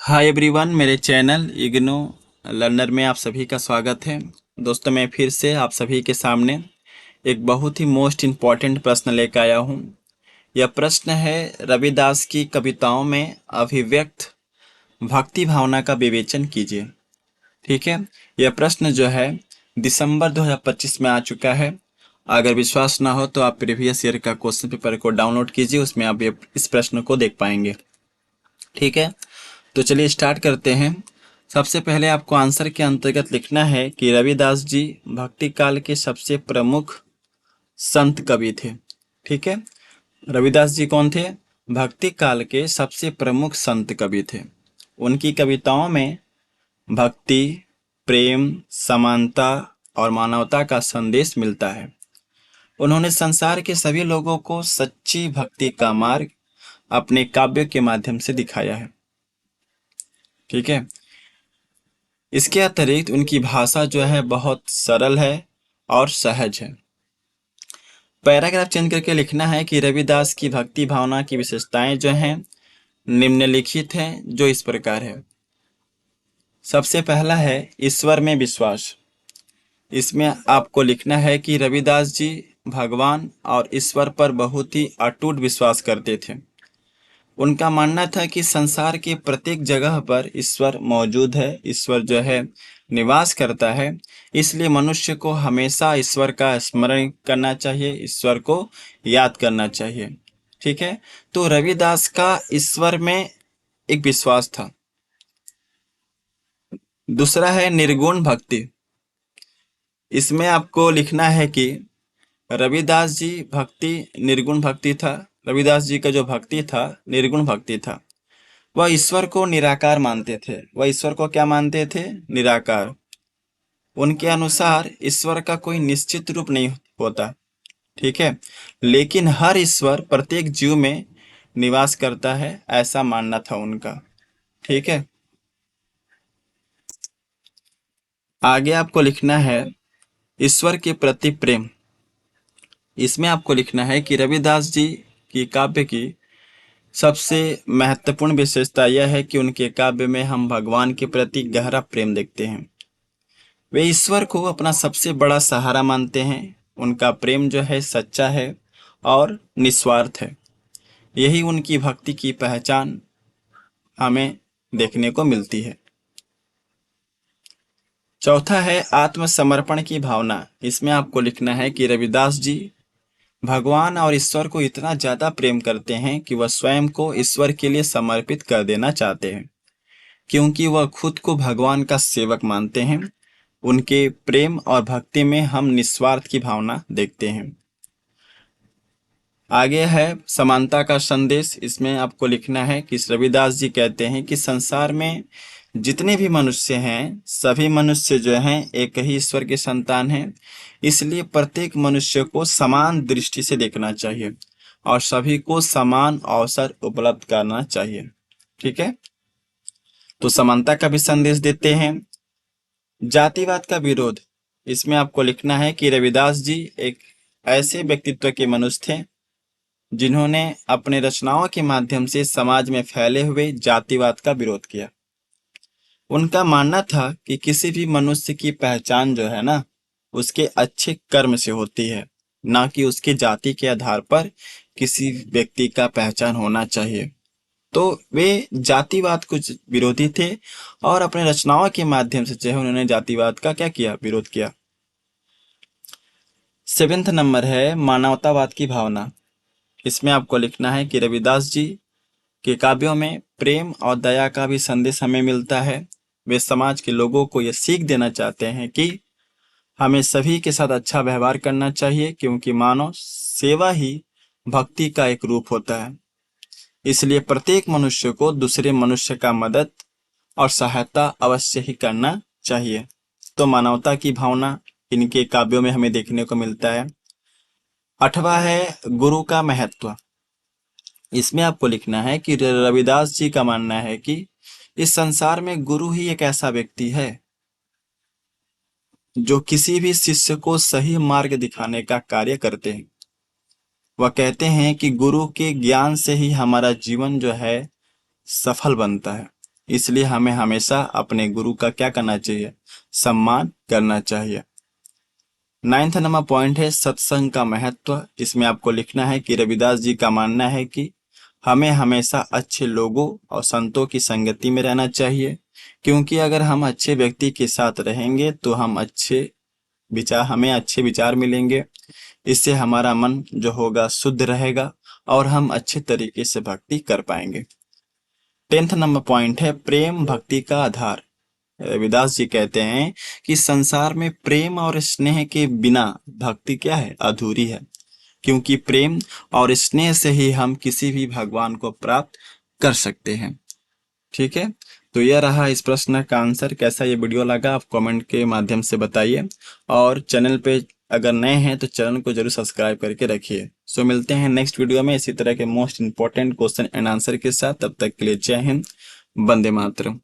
Hi everyone, मेरे channel IGNOU learner में आप सभी का स्वागत है। दोस्तों, मैं फिर से आप सभी के सामने एक बहुत ही मोस्ट इम्पॉर्टेंट प्रश्न लेकर आया हूँ। यह प्रश्न है, रविदास की कविताओं में अभिव्यक्त भक्ति भावना का विवेचन कीजिए। ठीक है, यह प्रश्न जो है दिसंबर 2025 में आ चुका है। अगर विश्वास ना हो तो आप प्रीवियस ईयर का क्वेश्चन पेपर को डाउनलोड कीजिए, उसमें आप इस प्रश्न को देख पाएंगे। ठीक है, तो चलिए स्टार्ट करते हैं। सबसे पहले आपको आंसर के अंतर्गत लिखना है कि रविदास जी भक्ति काल के सबसे प्रमुख संत कवि थे। ठीक है, रविदास जी कौन थे? भक्ति काल के सबसे प्रमुख संत कवि थे। उनकी कविताओं में भक्ति, प्रेम, समानता और मानवता का संदेश मिलता है। उन्होंने संसार के सभी लोगों को सच्ची भक्ति का मार्ग अपने काव्य के माध्यम से दिखाया है। ठीक है, इसके अतिरिक्त उनकी भाषा जो है बहुत सरल है और सहज है। पैराग्राफ चेंज करके लिखना है कि रविदास की भक्ति भावना की विशेषताएं जो हैं निम्नलिखित हैं, जो इस प्रकार है। सबसे पहला है ईश्वर में विश्वास। इसमें आपको लिखना है कि रविदास जी भगवान और ईश्वर पर बहुत ही अटूट विश्वास करते थे। उनका मानना था कि संसार के प्रत्येक जगह पर ईश्वर मौजूद है, ईश्वर जो है निवास करता है। इसलिए मनुष्य को हमेशा ईश्वर का स्मरण करना चाहिए, ईश्वर को याद करना चाहिए। ठीक है, तो रविदास का ईश्वर में एक विश्वास था। दूसरा है निर्गुण भक्ति। इसमें आपको लिखना है कि रविदास जी भक्ति निर्गुण भक्ति था। रविदास जी का जो भक्ति था निर्गुण भक्ति था। वह ईश्वर को निराकार मानते थे। वह ईश्वर को क्या मानते थे? निराकार। उनके अनुसार ईश्वर का कोई निश्चित रूप नहीं होता। ठीक है, लेकिन हर ईश्वर प्रत्येक जीव में निवास करता है, ऐसा मानना था उनका। ठीक है, आगे आपको लिखना है ईश्वर के प्रति प्रेम। इसमें आपको लिखना है कि रविदास जी की काव्य की सबसे महत्वपूर्ण विशेषता यह है कि उनके काव्य में हम भगवान के प्रति गहरा प्रेम देखते हैं। वे ईश्वर को अपना सबसे बड़ा सहारा मानते हैं। उनका प्रेम जो है सच्चा है और निस्वार्थ है। यही उनकी भक्ति की पहचान हमें देखने को मिलती है। चौथा है आत्मसमर्पण की भावना। इसमें आपको लिखना है कि रविदास जी भगवान और ईश्वर को इतना ज्यादा प्रेम करते हैं कि वह स्वयं को ईश्वर के लिए समर्पित कर देना चाहते हैं, क्योंकि वह खुद को भगवान का सेवक मानते हैं। उनके प्रेम और भक्ति में हम निस्वार्थ की भावना देखते हैं। आगे है समानता का संदेश। इसमें आपको लिखना है कि रविदास जी कहते हैं कि संसार में जितने भी मनुष्य हैं, सभी मनुष्य जो हैं एक ही ईश्वर के संतान हैं। इसलिए प्रत्येक मनुष्य को समान दृष्टि से देखना चाहिए और सभी को समान अवसर उपलब्ध करना चाहिए। ठीक है, तो समानता का भी संदेश देते हैं। जातिवाद का विरोध। इसमें आपको लिखना है कि रविदास जी एक ऐसे व्यक्तित्व के मनुष्य थे जिन्होंने अपने रचनाओं के माध्यम से समाज में फैले हुए जातिवाद का विरोध किया। उनका मानना था कि किसी भी मनुष्य की पहचान जो है ना, उसके अच्छे कर्म से होती है, ना कि उसके जाति के आधार पर किसी व्यक्ति का पहचान होना चाहिए। तो वे जातिवाद कुछ विरोधी थे और अपने रचनाओं के माध्यम से जो है उन्होंने जातिवाद का क्या किया? विरोध किया। सेवेंथ नंबर है मानवतावाद की भावना। इसमें आपको लिखना है कि रविदास जी के काव्यों में प्रेम और दया का भी संदेश हमें मिलता है। वे समाज के लोगों को यह सीख देना चाहते हैं कि हमें सभी के साथ अच्छा व्यवहार करना चाहिए, क्योंकि मानव सेवा ही भक्ति का एक रूप होता है। इसलिए प्रत्येक मनुष्य को दूसरे मनुष्य का मदद और सहायता अवश्य ही करना चाहिए। तो मानवता की भावना इनके काव्यों में हमें देखने को मिलता है। आठवां है गुरु का महत्व। इसमें आपको लिखना है कि रविदास जी का मानना है कि इस संसार में गुरु ही एक ऐसा व्यक्ति है जो किसी भी शिष्य को सही मार्ग दिखाने का कार्य करते हैं। वह कहते हैं कि गुरु के ज्ञान से ही हमारा जीवन जो है सफल बनता है। इसलिए हमें हमेशा अपने गुरु का क्या करना चाहिए, सम्मान करना चाहिए। 9वां नंबर पॉइंट है सत्संग का महत्व। इसमें आपको लिखना है कि रविदास जी का मानना है कि हमें हमेशा अच्छे लोगों और संतों की संगति में रहना चाहिए, क्योंकि अगर हम अच्छे व्यक्ति के साथ रहेंगे तो हमें अच्छे विचार मिलेंगे। इससे हमारा मन जो होगा शुद्ध रहेगा और हम अच्छे तरीके से भक्ति कर पाएंगे। 10वां नंबर पॉइंट है प्रेम भक्ति का आधार। रविदास जी कहते हैं कि संसार में प्रेम और स्नेह के बिना भक्ति क्या है, अधूरी है, क्योंकि प्रेम और स्नेह से ही हम किसी भी भगवान को प्राप्त कर सकते हैं। ठीक है, तो यह रहा इस प्रश्न का आंसर। कैसा ये वीडियो लगा आप कमेंट के माध्यम से बताइए, और चैनल पे अगर नए हैं तो चैनल को जरूर सब्सक्राइब करके रखिए। सो मिलते हैं नेक्स्ट वीडियो में इसी तरह के most important question and answer के साथ। तब तक के लिए जय हिंद, वंदे मातरम।